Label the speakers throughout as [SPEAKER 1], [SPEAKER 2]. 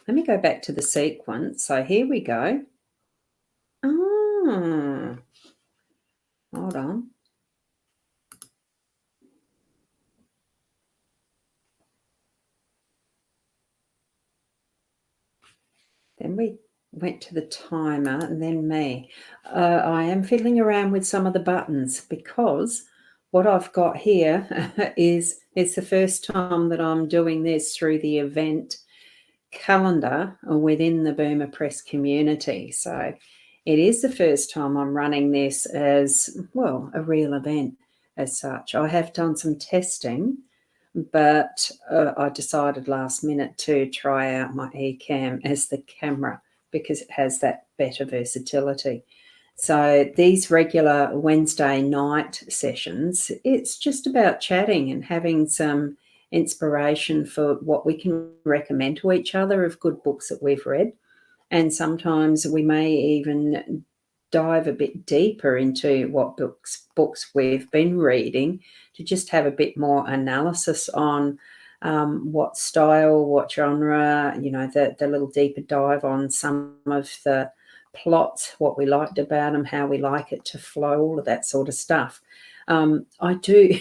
[SPEAKER 1] let me go back to the sequence. So here we go. Ah, hold on. Then we went to the timer and then me. I am fiddling around with some of the buttons because what I've got here is it's the first time that I'm doing this through the event calendar within the Boomer Press community. So it is the first time I'm running this as, well, a real event as such. I have done some testing, but I decided last minute to try out my eCam as the camera because it has that better versatility. So these regular Wednesday night sessions, it's just about chatting and having some inspiration for what we can recommend to each other of good books that we've read. And sometimes we may even dive a bit deeper into what books we've been reading to just have a bit more analysis on what style, what genre, the little deeper dive on some of the plots, what we liked about them, how we like it to flow, all of that sort of stuff. I do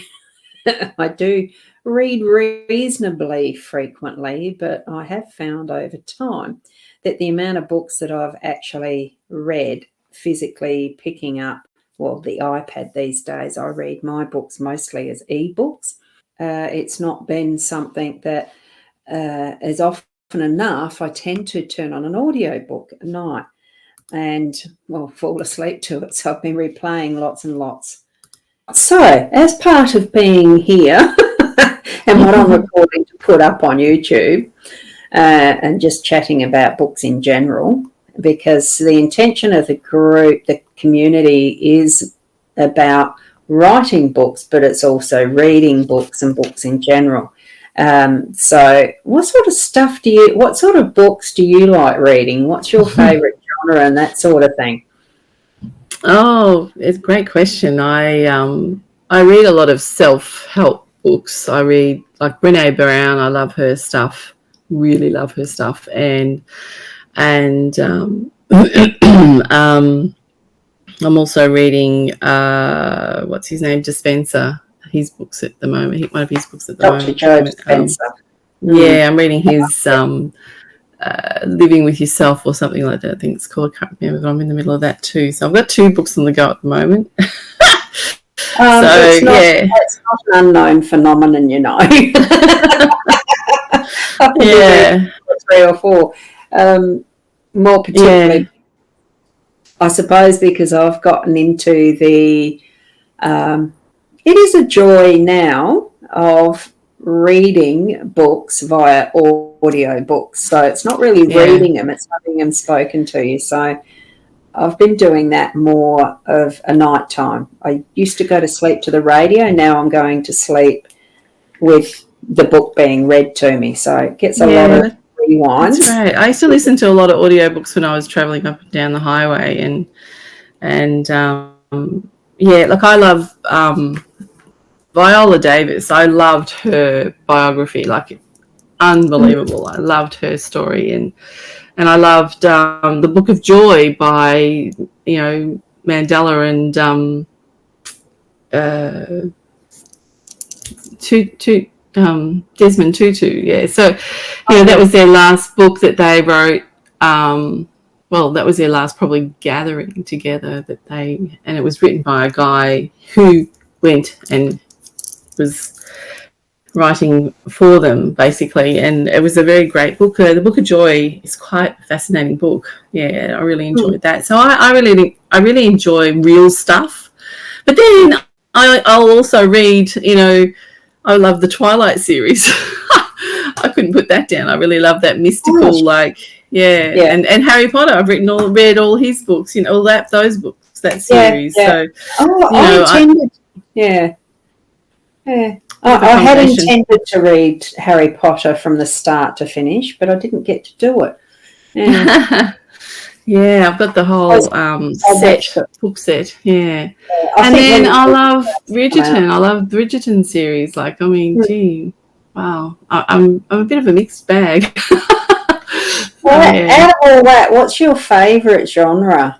[SPEAKER 1] I do read reasonably frequently, but I have found over time that the amount of books that I've actually read physically picking up, well, the iPad these days, I read my books mostly as ebooks. It's not been something that as often enough, I tend to turn on an audiobook at night and, well, fall asleep to it. So I've been replaying lots and lots. So, as part of being here and what I'm recording to put up on YouTube and just chatting about books in general, because the intention of the group, the community, is about writing books, but it's also reading books and books in general. So what sort of books do you like reading? What's your favourite genre and that sort of thing?
[SPEAKER 2] Oh, it's a great question. I read a lot of self-help books. I read like Brene Brown. I love her stuff. Really love her stuff. And I'm also reading what's his name, Dispenza. His books at the moment. One of his books at the
[SPEAKER 1] Dr.
[SPEAKER 2] moment.
[SPEAKER 1] Joe Dispenza.
[SPEAKER 2] Yeah, I'm reading his Living with Yourself or something like that. I think it's called. I can't remember, but I'm in the middle of that too. So I've got 2 books on the go at the moment.
[SPEAKER 1] It's not an unknown phenomenon,
[SPEAKER 2] Yeah.
[SPEAKER 1] 3 or 4. More particularly,
[SPEAKER 2] Yeah.
[SPEAKER 1] I suppose, because I've gotten into the. It is a joy now of reading books via audio books. So it's not really reading them; it's having them spoken to you. So I've been doing that more of a night time. I used to go to sleep to the radio. Now I'm going to sleep with the book being read to me. So it gets a lot of rewinds.
[SPEAKER 2] That's right. I used to listen to a lot of audiobooks when I was traveling up and down the highway, and like I love Viola Davis. I loved her biography, like unbelievable. I loved her story, and I loved the Book of Joy by Mandela and Desmond Tutu. Yeah, so that was their last book that they wrote. That was their last probably gathering together and it was written by a guy who went and was writing for them basically, and it was a very great book. The Book of Joy is quite a fascinating book. Yeah, I really enjoyed that. So I really enjoy real stuff, but then I'll also read. I love the Twilight series. I couldn't put that down. I really love that mystical, and Harry Potter. I've read all his books. All those books, that series.
[SPEAKER 1] Yeah. So I had intended to read Harry Potter from the start to finish, but I didn't get to do it.
[SPEAKER 2] Yeah, I've got the whole book set. Yeah, and then I love Bridgerton. I love Bridgerton series. Like, I mean, gee, wow, I'm a bit of a mixed bag.
[SPEAKER 1] Out of all that, what's your favourite genre?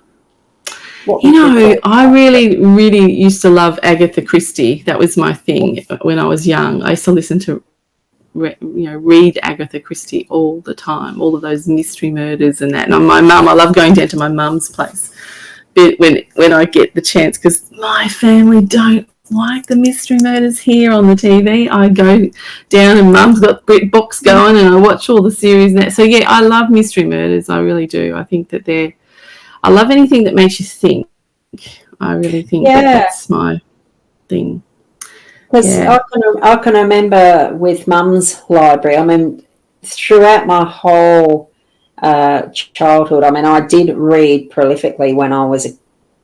[SPEAKER 2] I really, really used to love Agatha Christie. That was my thing when I was young. I used to listen to, read Agatha Christie all the time, all of those mystery murders and that. And my mum, I love going down to my mum's place when I get the chance, because my family don't like the mystery murders here on the TV. I go down and mum's got BritBox going and I watch all the series and that. So, yeah, I love mystery murders. I really do. I think that I love anything that makes you think. I really think that's my thing.
[SPEAKER 1] Because I can remember with Mum's library, I mean, throughout my whole childhood, I mean, I did read prolifically when I was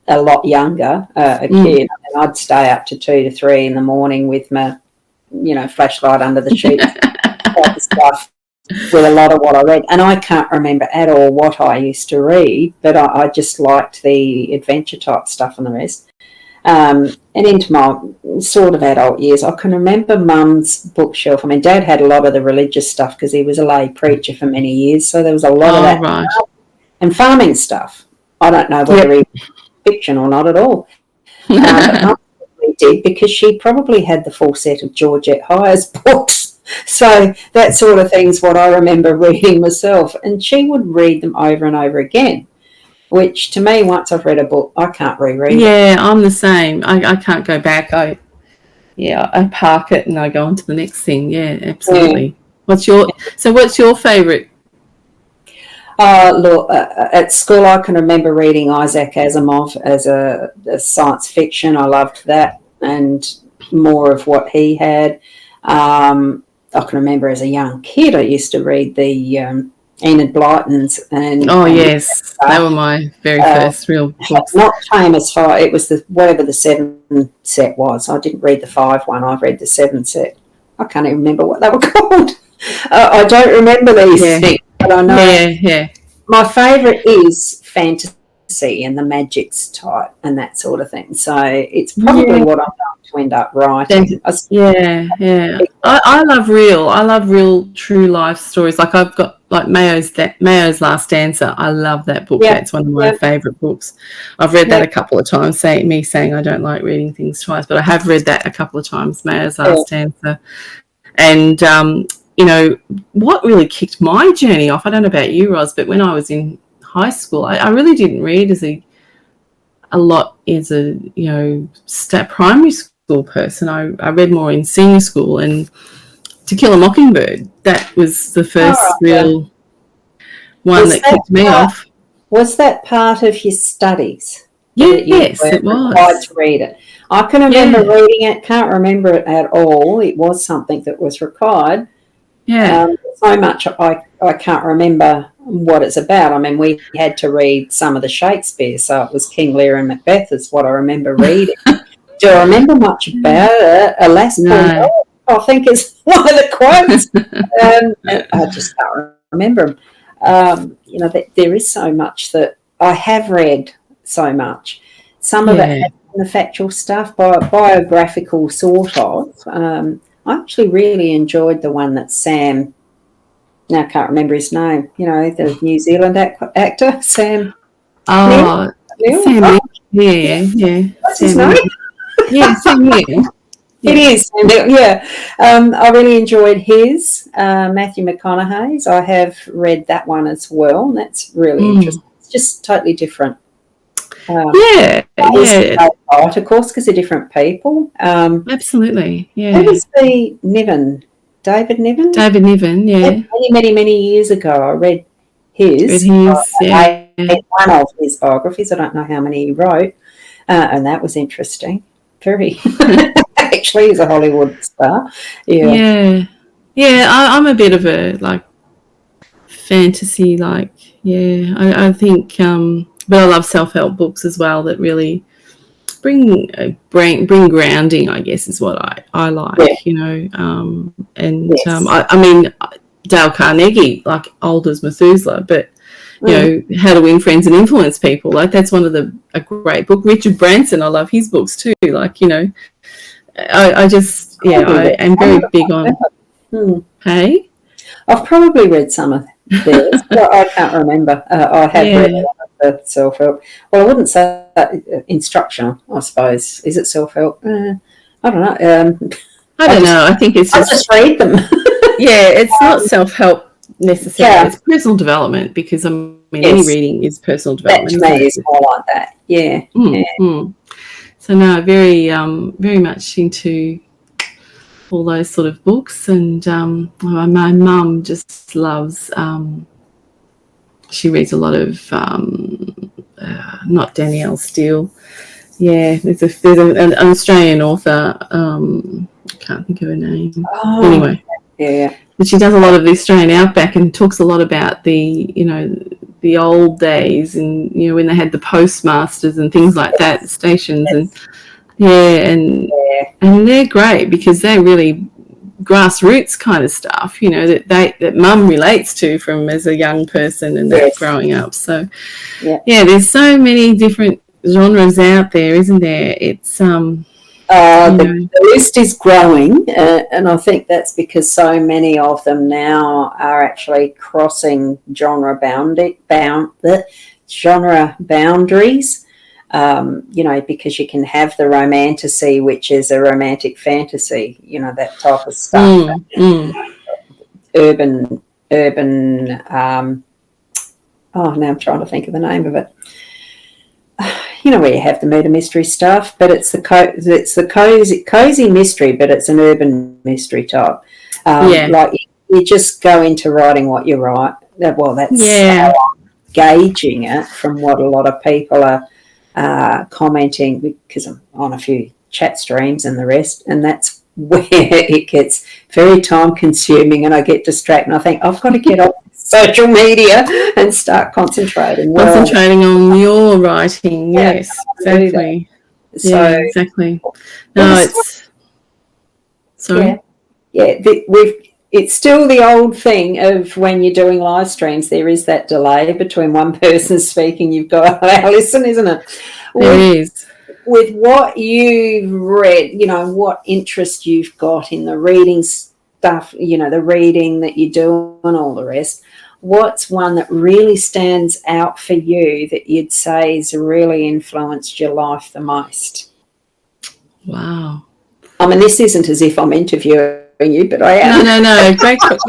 [SPEAKER 1] a lot younger, a kid. I mean, I'd stay up to 2 to 3 in the morning with my, flashlight under the sheets type of stuff with a lot of what I read. And I can't remember at all what I used to read, but I just liked the adventure type stuff and the rest. And into my sort of adult years, I can remember Mum's bookshelf. I mean, Dad had a lot of the religious stuff because he was a lay preacher for many years, so there was a lot of that.
[SPEAKER 2] Right.
[SPEAKER 1] And farming stuff. I don't know whether he was fiction or not at all. But Mum probably did, because she probably had the full set of Georgette Hires books. So that sort of thing's what I remember reading myself. And she would read them over and over again, which to me, once I've read a book, I can't reread it.
[SPEAKER 2] Yeah, I'm the same. I can't go back. I park it and I go on to the next thing. Yeah, absolutely. Yeah. What's your favourite?
[SPEAKER 1] Look, at school I can remember reading Isaac Asimov as a science fiction. I loved that and more of what he had. I can remember as a young kid I used to read the Enid Blytons.
[SPEAKER 2] Yes, they were my very first real books.
[SPEAKER 1] Not famous for it was whatever the 7 set was. I didn't read the 5 one. I read the 7 set. I can't even remember what they were called. I don't remember these things, but I know.
[SPEAKER 2] Yeah. My
[SPEAKER 1] favourite is fantasy and the magics type and that sort of thing. So it's probably what I'm going to end up writing.
[SPEAKER 2] I love real true life stories. Like I've got Mayo's Last Dancer. I love that book. Yeah. That's one of my favourite books. I've read that a couple of times, saying I don't like reading things twice, but I have read that a couple of times, Mayo's Last Dancer. And what really kicked my journey off, I don't know about you, Ros, but when I was in high school, I really didn't read a lot as a primary school person. I read more in senior school, and To Kill a Mockingbird, that was the first real one that kicked me off.
[SPEAKER 1] Was that part of your studies?
[SPEAKER 2] Yes, it was.
[SPEAKER 1] Required to read it. I can remember reading it, can't remember it at all. It was something that was required.
[SPEAKER 2] Yeah.
[SPEAKER 1] So much I can't remember what it's about. I mean, we had to read some of the Shakespeare, so it was King Lear and Macbeth is what I remember reading. Do I remember much about it? Alas, no. I think is one of the quotes. I just can't remember them. There is so much that I have read, so much. Some of it has been the factual stuff, biographical sort of. I actually really enjoyed the one that Sam, now I can't remember his name, the New Zealand actor, Sam.
[SPEAKER 2] Sam Neill? Yeah.
[SPEAKER 1] What's his name?
[SPEAKER 2] Yeah, Sam Neill.
[SPEAKER 1] It is, yeah. I really enjoyed his, Matthew McConaughey's. I have read that one as well, and that's really interesting. It's just totally different. Right, of course, because they're different people.
[SPEAKER 2] Absolutely, yeah.
[SPEAKER 1] Who was the Niven? David Niven?
[SPEAKER 2] David Niven, yeah.
[SPEAKER 1] Many years ago, I read his. One of his biographies. I don't know how many he wrote, and that was interesting. Very. Actually, he's a Hollywood star.
[SPEAKER 2] Yeah. I'm a bit of a fantasy, I think. But I love self-help books as well that really bring grounding, I guess, is what I like, I mean, Dale Carnegie, old as Methuselah, but, How to Win Friends and Influence People, that's one of a great book. Richard Branson, I love his books too, I am very big on, Hey?
[SPEAKER 1] I've probably read some of theirs. Well, I can't remember. I have read a
[SPEAKER 2] Yeah.
[SPEAKER 1] lot of the self-help. Well, I wouldn't say that, instructional, I suppose. Is it self-help? I don't know.
[SPEAKER 2] I don't know. I think it's
[SPEAKER 1] I
[SPEAKER 2] just,
[SPEAKER 1] just read them.
[SPEAKER 2] yeah, it's not self-help necessarily.
[SPEAKER 1] Yeah.
[SPEAKER 2] It's personal development because, I mean, any
[SPEAKER 1] Yes.
[SPEAKER 2] reading is personal
[SPEAKER 1] That
[SPEAKER 2] development,
[SPEAKER 1] to
[SPEAKER 2] isn't
[SPEAKER 1] me
[SPEAKER 2] it?
[SPEAKER 1] is more like that. Yeah. Yeah.
[SPEAKER 2] So no, very much into all those sort of books, and my mum just loves. She reads a lot of not Danielle Steele. Yeah, there's an Australian author. I can't think of her name.
[SPEAKER 1] Oh,
[SPEAKER 2] Anyway,
[SPEAKER 1] yeah.
[SPEAKER 2] but she does a lot of the Australian outback and talks a lot about the old days, and when they had the postmasters and things like that, stations, and and they're great because they're really grassroots kind of stuff, that mum relates to from as a young person and that growing up. So there's so many different genres out there, isn't there? It's
[SPEAKER 1] the list is growing, and I think that's because so many of them now are actually crossing genre boundaries. Because you can have the romantasy, which is a romantic fantasy, that type of stuff. Urban. Now I'm trying to think of the name of it. Where you have the murder mystery stuff, but it's the cozy mystery, but it's an urban mystery type. Like you just go into writing what you write. Well, that's how I'm gauging it from what a lot of people are commenting, because I'm on a few chat streams and the rest, and that's where it gets very time consuming and I get distracted and I think I've got to get off social media and start concentrating
[SPEAKER 2] on your writing. Yes, exactly.
[SPEAKER 1] So
[SPEAKER 2] exactly. No, it's sorry.
[SPEAKER 1] It's still the old thing of when you're doing live streams, there is that delay between one person speaking, you've got to listen, isn't it?
[SPEAKER 2] There is.
[SPEAKER 1] With what you've read, what interest you've got in the reading stuff, the reading that you do and all the rest, what's one that really stands out for you that you'd say has really influenced your life the most?
[SPEAKER 2] Wow.
[SPEAKER 1] I mean, this isn't as if I'm interviewing you, but I am.
[SPEAKER 2] No. Great question.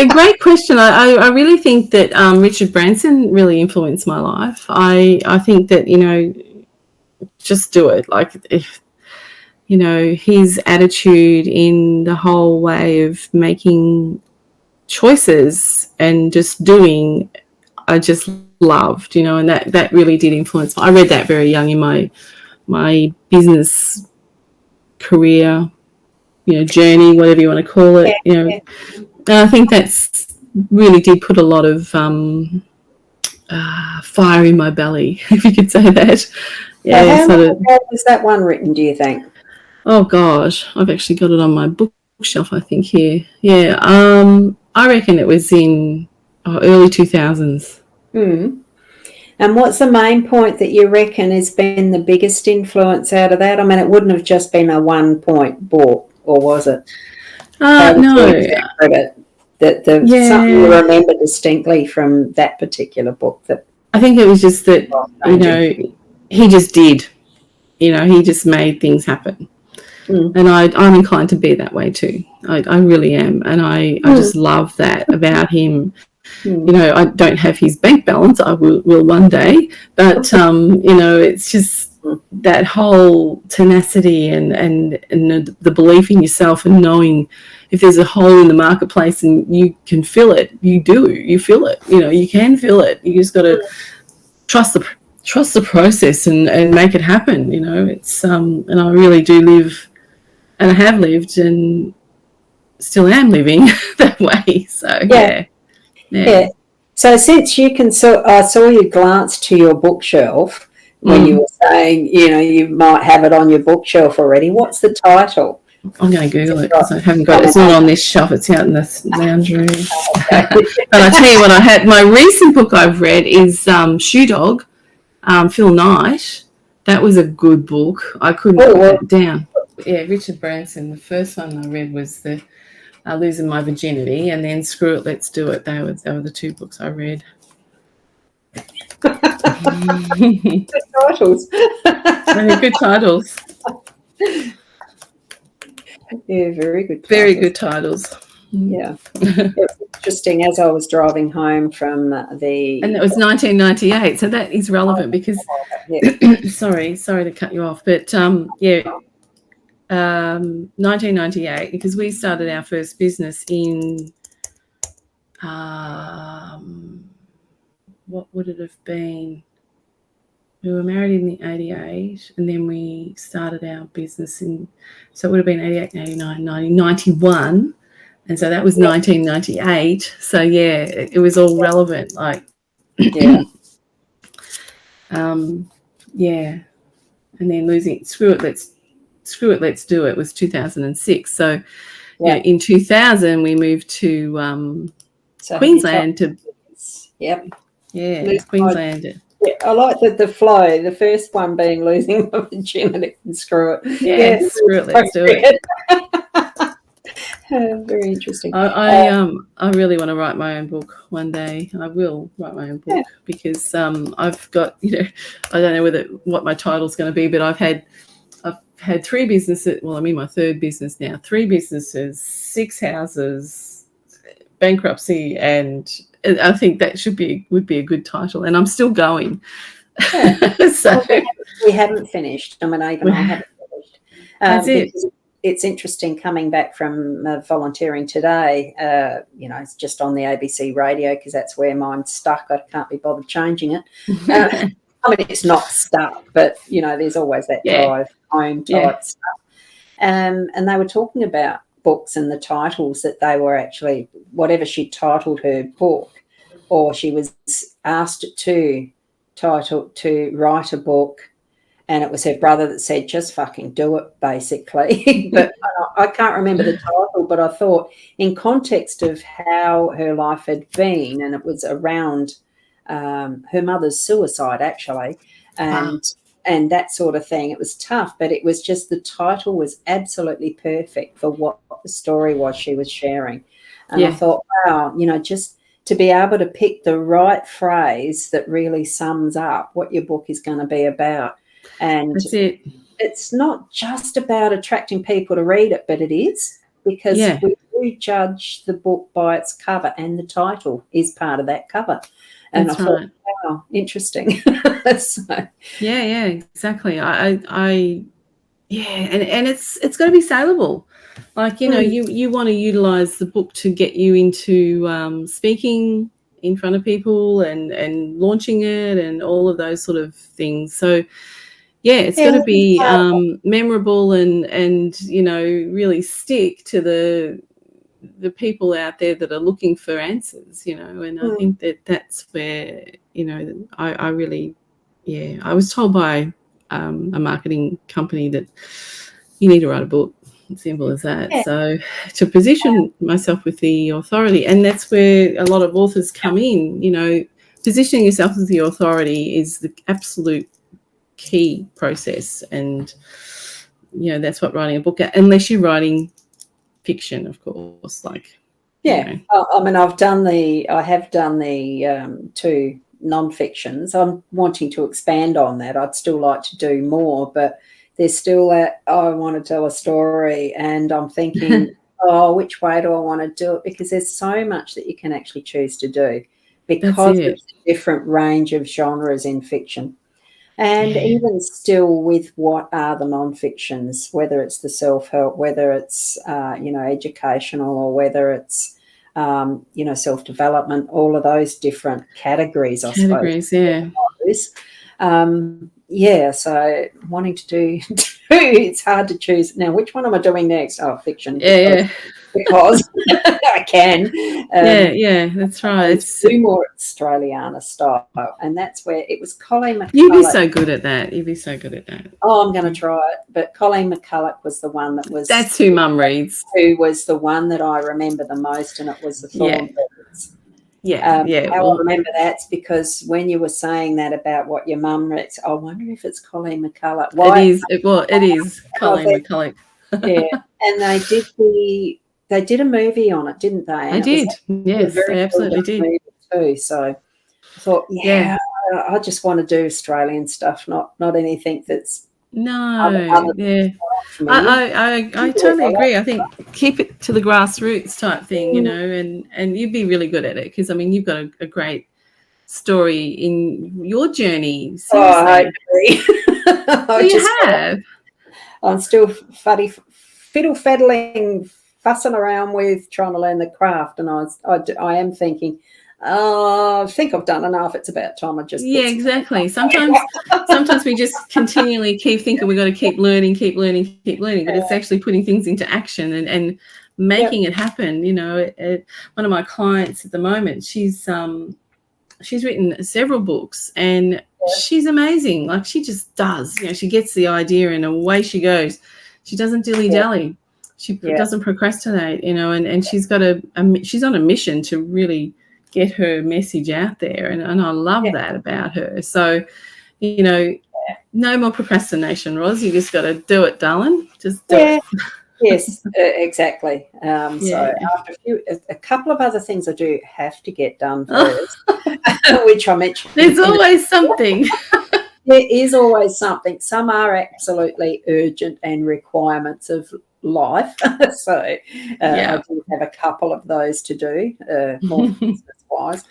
[SPEAKER 2] Great question. I really think that Richard Branson really influenced my life. I think that, just do it. Like, if, his attitude in the whole way of making choices and just doing, I just loved, and that really did influence me. I read that very young in my business career, journey, whatever you want to call it, And I think that's really did put a lot of fire in my belly, if you could say that.
[SPEAKER 1] How long was that one written, do you think?
[SPEAKER 2] Oh gosh, I've actually got it on my bookshelf, I think, here. Yeah, I reckon it was in early 2000s.
[SPEAKER 1] And what's the main point that you reckon has been the biggest influence out of that? I mean, it wouldn't have just been a 1-point book, or was it?
[SPEAKER 2] No.
[SPEAKER 1] Something you remember distinctly from that particular book? That
[SPEAKER 2] I think it was just that, he just did. He just made things happen. And I'm inclined to be that way too. I really am. And I just love that about him. I don't have his bank balance. I will one day. But, it's just that whole tenacity and the belief in yourself and knowing if there's a hole in the marketplace and you can fill it, you fill it. You can fill it. You just got to trust the process and make it happen. It's and I really do live, and I have lived and still am living that way. So yeah.
[SPEAKER 1] So since you can, I saw you glance to your bookshelf when you were saying, you might have it on your bookshelf already. What's the title?
[SPEAKER 2] I'm going to Google it because I haven't got it. It's not on this shelf. It's out in the lounge room. But I tell you what, I had my recent book I've read is Shoe Dog, Phil Knight. That was a good book. I couldn't put it down. Yeah, Richard Branson. The first one I read was the Losing My Virginity, and then Screw It, Let's Do It. They were the two books I read.
[SPEAKER 1] Good titles.
[SPEAKER 2] Good titles.
[SPEAKER 1] Yeah, very good titles.
[SPEAKER 2] Very good titles.
[SPEAKER 1] Yeah. It's interesting, as I was driving home from the...
[SPEAKER 2] And it was 1998, so that is relevant because... sorry to cut you off, but 1998, because we started our first business in... what would it have been? We were married in the 88, and then we started our business in... So it would have been 88, 89, 90, 91. And so that was 1998. So, yeah, it was all relevant. Like,
[SPEAKER 1] yeah.
[SPEAKER 2] Yeah. And then losing Screw It, Let's Do It was 2006. So, in 2000, we moved to Queensland. Queensland.
[SPEAKER 1] Yeah, I like the flow. The first one being Losing My Virginity and Screw It.
[SPEAKER 2] Yeah, Screw It, Let's Do It.
[SPEAKER 1] Very interesting.
[SPEAKER 2] I really want to write my own book one day. I will write my own book because I've got, I don't know what my title's going to be, but I've had 3 businesses. Well, I'm in my 3rd business now. 3 businesses, 6 houses, bankruptcy, and I think that would be a good title. And I'm still going.
[SPEAKER 1] Yeah. So we haven't finished. I mean, I haven't finished.
[SPEAKER 2] That's it.
[SPEAKER 1] It's interesting coming back from volunteering today. It's just on the ABC radio because that's where mine's stuck. I can't be bothered changing it. I mean, it's not stuck, but there's always that drive home type stuff. And they were talking about books and the titles that they were actually, whatever she titled her book, or she was asked to write a book. And it was her brother that said, just fucking do it, basically. But I can't remember the title, but I thought in context of how her life had been, and it was around her mother's suicide, actually, and that sort of thing. It was tough, but it was just the title was absolutely perfect for what the story was she was sharing. And I thought, wow, just to be able to pick the right phrase that really sums up what your book is going to be about. And
[SPEAKER 2] that's it.
[SPEAKER 1] It's not just about attracting people to read it, but it is, because we do judge the book by its cover, and the title is part of that cover. And
[SPEAKER 2] that's
[SPEAKER 1] I thought, wow, interesting. So,
[SPEAKER 2] yeah, exactly. And it's got to be saleable. Like, you want to utilize the book to get you into speaking in front of people and launching it and all of those sort of things. So, it's got to be memorable and really stick to the people out there that are looking for answers, and I think that's where, I really, I was told by a marketing company that you need to write a book. Simple as that. So to position myself with the authority, and that's where a lot of authors come in, positioning yourself as the authority is the absolute key process, and that's what writing a book, unless you're writing fiction, of course, like
[SPEAKER 1] I mean, I have done the 2 non-fictions. I'm wanting to expand on that. I'd still like to do more, but there's still that I want to tell a story, and I'm thinking which way do I want to do it, because there's so much that you can actually choose to do because of the different range of genres in fiction. And even still with what are the non-fictions, whether it's the self-help, whether it's, educational, or whether it's, self-development, all of those different categories, I suppose. So wanting to do, it's hard to choose. Now, which one am I doing next? Oh, fiction. Because I can.
[SPEAKER 2] That's right.
[SPEAKER 1] It's more Australiana style, and that's where it was Colleen McCulloch.
[SPEAKER 2] You'd be so good at that.
[SPEAKER 1] Oh, I'm going to try it. But Colleen McCulloch was the one that was...
[SPEAKER 2] That's who Mum reads.
[SPEAKER 1] Who was the one that I remember the most, and it was the Thorn Birds. How I remember that's because when you were saying that about what your mum reads, I wonder if it's Colleen McCulloch.
[SPEAKER 2] It is Colleen McCulloch.
[SPEAKER 1] And they did they did a movie on it, didn't they?
[SPEAKER 2] They
[SPEAKER 1] And it was
[SPEAKER 2] did. Yes, they absolutely did.
[SPEAKER 1] movie too. So I thought, yeah, I just want to do Australian stuff, not anything that's other
[SPEAKER 2] yeah. I totally agree. I think keep it to the grassroots type thing, you know, and you'd be really good at it because, I mean, you've got a great story in your journey. Seriously.
[SPEAKER 1] Oh, I agree. I'm still fiddle-faddling, fussing around with trying to learn the craft, and I am thinking, I think I've done enough. It's about time I just
[SPEAKER 2] exactly. Sometimes we just continually keep thinking we've got to keep learning, but it's actually putting things into action and making it happen. You know, one of my clients at the moment, she's written several books and she's amazing. Like, she just does, you know, she gets the idea and away she goes. She doesn't dilly-dally. She doesn't procrastinate, you know, and she's got she's on a mission to really get her message out there. And I love that about her. So, you know, no more procrastination, Ros. You just got to do it, darling. Just do it.
[SPEAKER 1] Yes, exactly. So after a couple of other things I do have to get done first, which I mentioned.
[SPEAKER 2] There's always something.
[SPEAKER 1] There is always something. Some are absolutely urgent and requirements of life. So I do have a couple of those to do, more business-wise.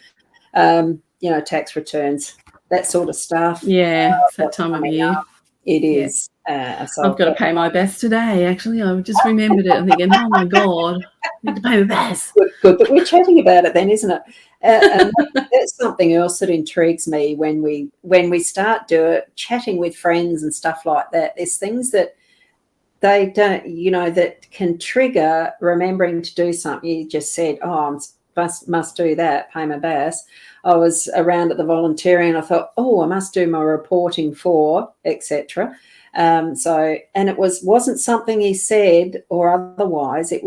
[SPEAKER 1] You know, tax returns, that sort of stuff.
[SPEAKER 2] Yeah, it's that time of year.
[SPEAKER 1] It is. So
[SPEAKER 2] I've got to pay my best today, actually. I just remembered it. I'm thinking, oh, my God, I need to pay my best.
[SPEAKER 1] Good that we're chatting about it then, isn't it? And that's something else that intrigues me when we start chatting with friends and stuff like that. There's things that they don't, you know, that can trigger remembering to do something. You just said, oh, I must do that, pay my best. I was around at the volunteering and I thought, oh, I must do my reporting for, etc. So, and it wasn't something he said or otherwise. It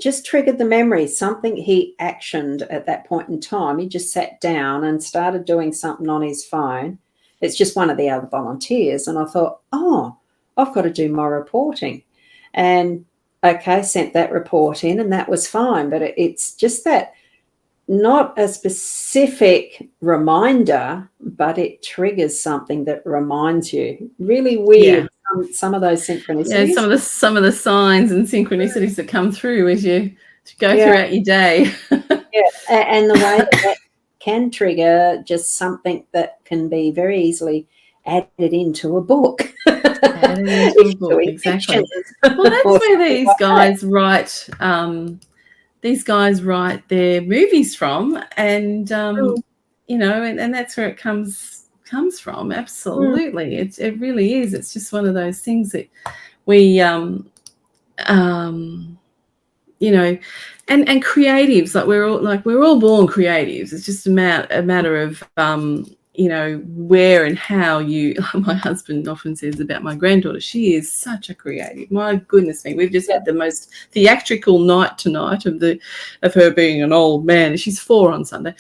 [SPEAKER 1] just triggered the memory, something he actioned at that point in time. He just sat down and started doing something on his phone. It's just one of the other volunteers. And I thought, oh, I've got to do my reporting. And okay, sent that report in and that was fine. But it's just that, not a specific reminder, but it triggers something that reminds you. Really weird. Some of those synchronicities.
[SPEAKER 2] Yeah, some of the signs and synchronicities that come through as you go throughout your day.
[SPEAKER 1] And the way that can trigger just something that can be very easily added into a book.
[SPEAKER 2] Exactly. Well, that's where these guys write. These guys write their movies from, and you know, and that's where it comes from. Absolutely, it really is. It's just one of those things that we, you know, and creatives, like we're all born creatives. It's just a matter of you know, where and how you. My husband often says about my granddaughter, she is such a creative. My goodness me, we've just had the most theatrical night tonight of her being an old man. She's 4 on Sunday.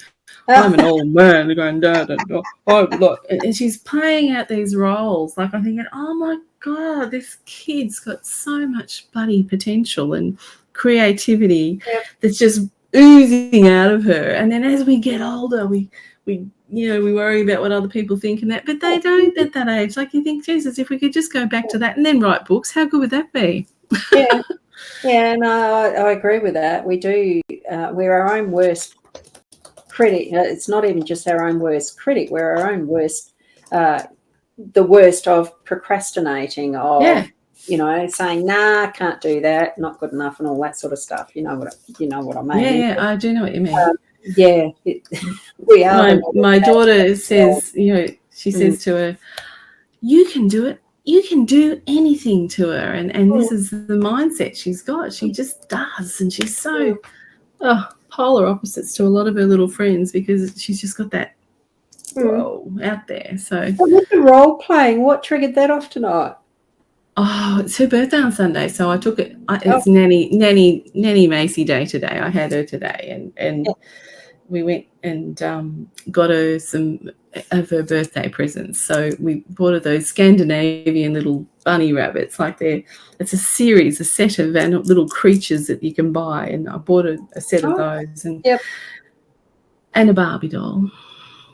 [SPEAKER 2] I'm an old man going dad, and she's playing out these roles. Like, I'm thinking, oh my God, this kid's got so much bloody potential and creativity that's just oozing out of her. And then as we get older, we you know, we worry about what other people think and that, but they don't at that age. Like, you think, Jesus, if we could just go back to that and then write books, how good would that be?
[SPEAKER 1] No, I agree with that. We do. We're our own worst critic. It's not even just our own worst critic. We're our own worst, the worst of procrastinating, of you know, saying, nah, can't do that, not good enough, and all that sort of stuff. You know what I mean?
[SPEAKER 2] Yeah, I do know what you mean.
[SPEAKER 1] We are.
[SPEAKER 2] My daughter says, you know, she says to her, you can do it. You can do anything to her. And this is the mindset she's got. She just does. And she's so polar opposites to a lot of her little friends because she's just got that out there. So
[SPEAKER 1] with the role playing, what triggered that off tonight?
[SPEAKER 2] Oh, it's her birthday on Sunday, so I took it. It's Nanny Macy Day today. I had her today, and we went and got her some of her birthday presents. So we bought her those Scandinavian little bunny rabbits. It's a set of little creatures that you can buy, and I bought a set of those, and a Barbie doll.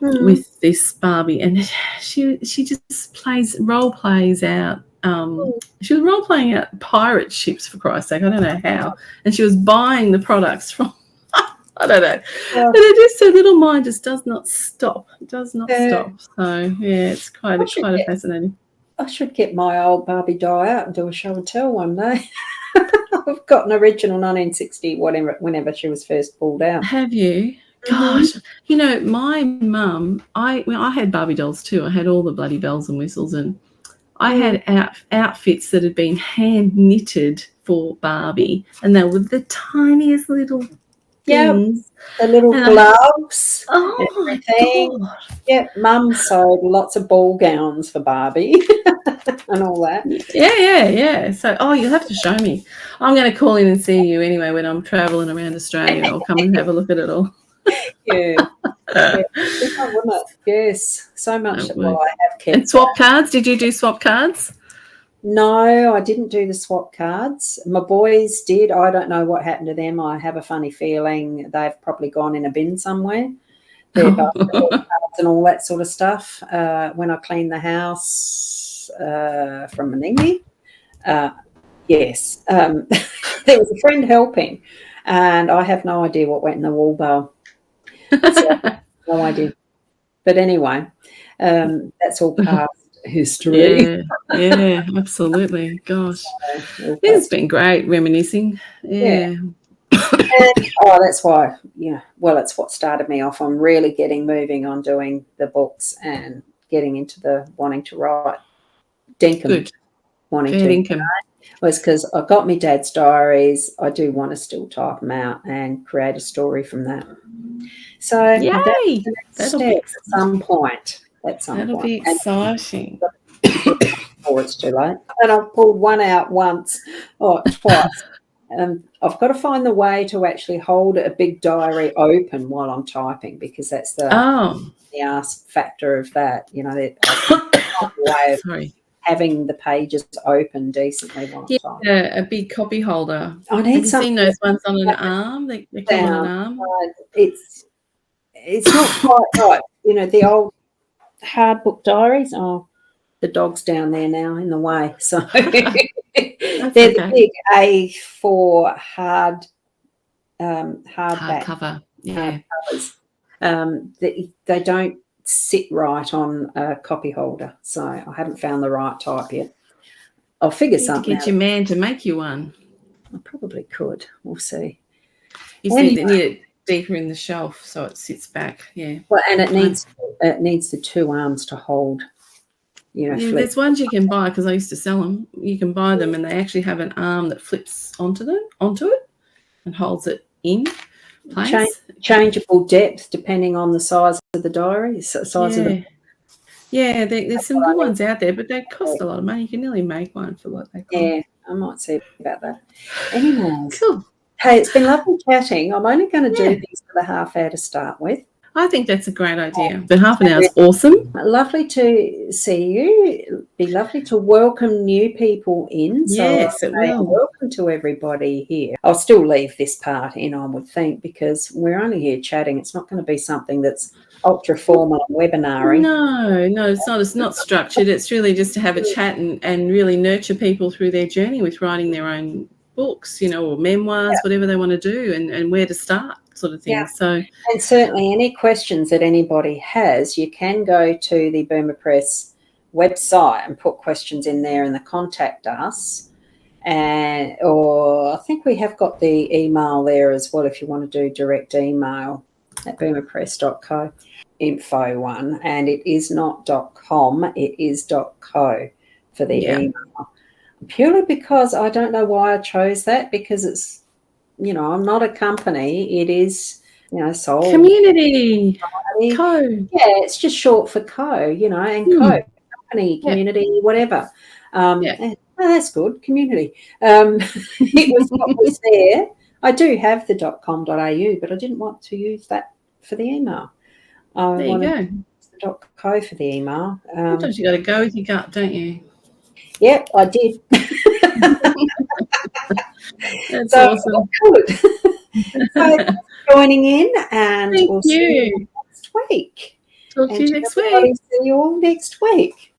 [SPEAKER 2] With this Barbie, and she just role plays out. She was role playing out pirate ships, for Christ's sake. I don't know how, and she was buying the products from. I don't know, and her little mind just does not stop. It does not stop. So yeah, it's quite fascinating.
[SPEAKER 1] I should get my old Barbie doll out and do a show and tell one day. I've got an original 1960 whenever she was first pulled out.
[SPEAKER 2] Have you? Gosh, my mum, I had Barbie dolls too. I had all the bloody bells and whistles, and I had outfits that had been hand knitted for Barbie, and they were the tiniest little things.
[SPEAKER 1] The little gloves.
[SPEAKER 2] Everything.
[SPEAKER 1] My God. Yeah, Mum sewed lots of ball gowns for Barbie and all that.
[SPEAKER 2] Yeah. So, you'll have to show me. I'm going to call in and see you anyway when I'm travelling around Australia. I'll come and have a look at it all.
[SPEAKER 1] Yeah. Wouldn't it? Yes, so much that I have kept.
[SPEAKER 2] And swap cards? Did you do swap cards?
[SPEAKER 1] No, I didn't do the swap cards. My boys did. I don't know what happened to them. I have a funny feeling they've probably gone in a bin somewhere. Their basketball cards and all that sort of stuff. When I cleaned the house from Meningi, yes, there was a friend helping, and I have no idea what went in the wall bowl. So, no idea. But anyway, that's all past history.
[SPEAKER 2] Yeah, absolutely. Gosh, it's been great reminiscing. Yeah.
[SPEAKER 1] And, that's why, it's what started me off on really moving on doing the books and getting into the wanting to write. Dinkum. Was because I got my dad's diaries. I do want to still type them out and create a story from that. So
[SPEAKER 2] yay!
[SPEAKER 1] That'll be at some point.
[SPEAKER 2] That'll be exciting.
[SPEAKER 1] Before it's too late. And I've pulled one out twice. I've got to find the way to actually hold a big diary open while I'm typing, because that's the ass factor of that. The way of having the pages open decently while I'm typing.
[SPEAKER 2] A big copy holder.
[SPEAKER 1] I need
[SPEAKER 2] Have you seen those ones on an arm? They come on an arm.
[SPEAKER 1] It's not quite right. The old hard book diaries. The dog's down there now in the way. So they're the big A4 hard
[SPEAKER 2] cover. Yeah.
[SPEAKER 1] Covers. They don't sit right on a copy holder. So I haven't found the right type yet. I'll figure something out.
[SPEAKER 2] Get your man to make you one.
[SPEAKER 1] I probably could. We'll see.
[SPEAKER 2] You need it deeper in the shelf so it sits back. Yeah.
[SPEAKER 1] Well, and it needs the two arms to hold.
[SPEAKER 2] There's ones you can buy, because I used to sell them. You can buy them, and they actually have an arm that flips onto it and holds it in place.
[SPEAKER 1] Changeable depth depending on the size of the diary.
[SPEAKER 2] There's some good ones out there, but they cost a lot of money. You can nearly make one for what they cost.
[SPEAKER 1] Yeah, I might see about that. Anyway,
[SPEAKER 2] cool.
[SPEAKER 1] Hey, it's been lovely chatting. I'm only going to do these for the half hour to start with.
[SPEAKER 2] I think that's a great idea. The half an hour is awesome.
[SPEAKER 1] Lovely to see you. It'd be lovely to welcome new people in.
[SPEAKER 2] Yes, it will.
[SPEAKER 1] Welcome to everybody here. I'll still leave this part in, I would think, because we're only here chatting. It's not going to be something that's ultra formal and webinaring.
[SPEAKER 2] No, it's not. It's not structured. It's really just to have a chat and really nurture people through their journey with writing their own books, or memoirs, whatever they want to do, and where to start, sort of thing.
[SPEAKER 1] Yeah.
[SPEAKER 2] So,
[SPEAKER 1] and certainly any questions that anybody has, you can go to the Boomer Press website and put questions in there in the contact us, or I think we have got the email there as well if you want to do direct email at boomerpress.co info one, and it is not .com, it is .co for the email. Purely because I don't know why I chose that, because it's, I'm not a company. It is, soul.
[SPEAKER 2] Community. Co.
[SPEAKER 1] Yeah, it's just short for co, and co. Company, community, whatever. Well, that's good, community. It was what was there. I do have the .com.au, but I didn't want to use that for the email. I
[SPEAKER 2] There you
[SPEAKER 1] wanted
[SPEAKER 2] go.
[SPEAKER 1] the .co for the email.
[SPEAKER 2] Sometimes you got to go with your gut, don't you?
[SPEAKER 1] Yep, I did.
[SPEAKER 2] That's
[SPEAKER 1] So
[SPEAKER 2] awesome.
[SPEAKER 1] good. So thanks for joining in, and
[SPEAKER 2] Thank
[SPEAKER 1] we'll see you
[SPEAKER 2] you.
[SPEAKER 1] next week.
[SPEAKER 2] Talk to
[SPEAKER 1] And
[SPEAKER 2] you
[SPEAKER 1] to
[SPEAKER 2] next
[SPEAKER 1] everybody,
[SPEAKER 2] week.
[SPEAKER 1] see you all next week.